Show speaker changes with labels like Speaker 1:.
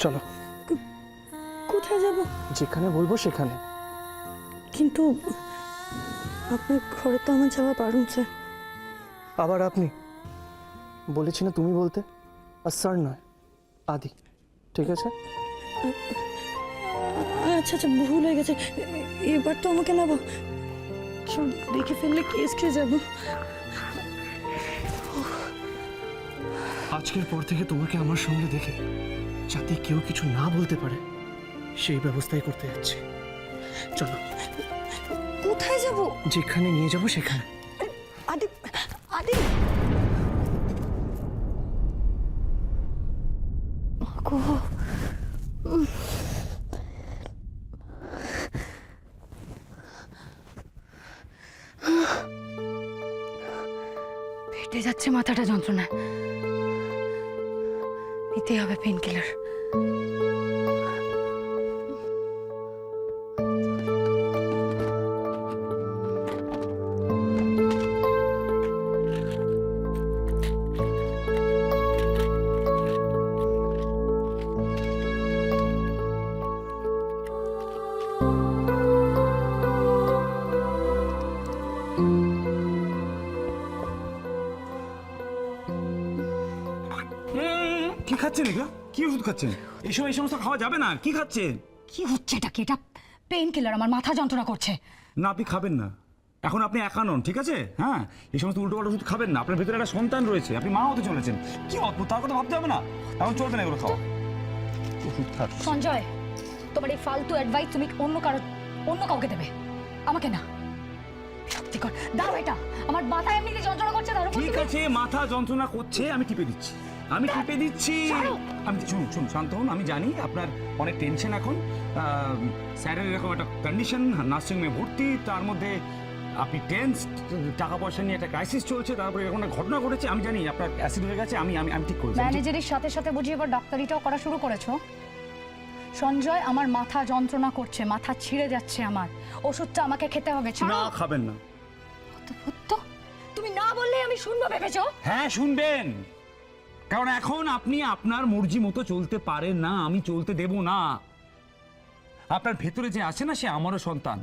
Speaker 1: চলো।
Speaker 2: কোথায় যাব?
Speaker 1: যেখানে বলবো সেখানে।
Speaker 2: কিন্তু আপনার ঘরে তো আমার যাওয়া বারণ স্যার।
Speaker 1: আবার আপনি? বলেছি না তুমি বলতে, আর স্যার নয়, আদি। ঠিক আছে?
Speaker 2: আচ্ছা আচ্ছা, ভুল হয়ে গেছে। এবার তো আমাকে নেব, কেউ দেখে ফেললে কেস খেয়ে যাবো।
Speaker 1: আজকের পর থেকে তোমাকে আমার সঙ্গে দেখে যাতে কেউ কিছু না বলতে পারে সেই ব্যবস্থাই করতে যাচ্ছি। চলো।
Speaker 2: কোথায় যাব?
Speaker 1: যেখানে নিয়ে যাব সেখানে।
Speaker 2: আদি আদি, গো,
Speaker 3: ফেটে যাচ্ছে মাথাটা যন্ত্রণা, নিতেই হবে পেন কিলার।
Speaker 4: কি খাচ্ছেন এগুলো? কি ওষুধ খাচ্ছেন? এই সমস্ত খাওয়া যাবে না। কি খাচ্ছেন?
Speaker 3: কি হচ্ছে এটা? কি এটা? পেন কিলার, আমার মাথা যন্ত্রণা করছে।
Speaker 4: না, আপনি খাবেন না। এখন আপনি একা নন, ঠিক আছে? হ্যাঁ, এই সমস্ত উল্টোপাল্টা ওষুধ খাবেন না। আপনার ভিতরে একটা সন্তান রয়েছে, আপনি মা হতে চলেছেন। কি অদ্ভুত, তার কথা ভাবতে হবে না? এখন চলবে না এগুলো খাওয়া। ওষুধ খাচ্ছে।
Speaker 3: সঞ্জয়, তোমার এই ফালতু অ্যাডভাইস তুমি অন্য কাউকে দেবে, আমাকে না। সত্যি কর, দাও এটা। আমার মাথা এমনিতে যন্ত্রণা করছে, তার উপর
Speaker 4: ঠিক আছে, মাথা যন্ত্রণা করছে, আমি টিপে দিচ্ছি। আমি শুনুন, শান্ত হন। আমি জানি আপনার অনেক টেনশন এখন। স্যারের এরকম একটা কন্ডিশন, নার্সিংহোমে ভর্তি, তার মধ্যে আপনি টেন্স, টাকা পয়সা নিয়ে একটা ক্রাইসিস চলছে, তারপরে এরকম একটা ঘটনা ঘটেছে। আমি জানি আপনার অ্যাসিড হয়ে গেছে। আমি ঠিক করেছি।
Speaker 3: ম্যানেজারের সাথে সাথে বুঝি এবার ডাক্তারিটাও করা শুরু করেছো? সঞ্জয়, আমার মাথা যন্ত্রণা করছে, মাথা ছিঁড়ে যাচ্ছে আমার। ওষুধটা আমাকে খেতে হবে।
Speaker 4: না, খাবেন না।
Speaker 3: তো তুমি না বললে আমি শুনবো ভেবেছো?
Speaker 4: হ্যাঁ, শুনবেন। কারণ এখন আপনি আপনার মর্জি মতো চলতে পারেন না, আমি চলতে দেব না। আপনার ভেতরে যে আছে না, সে আমারও সন্তান।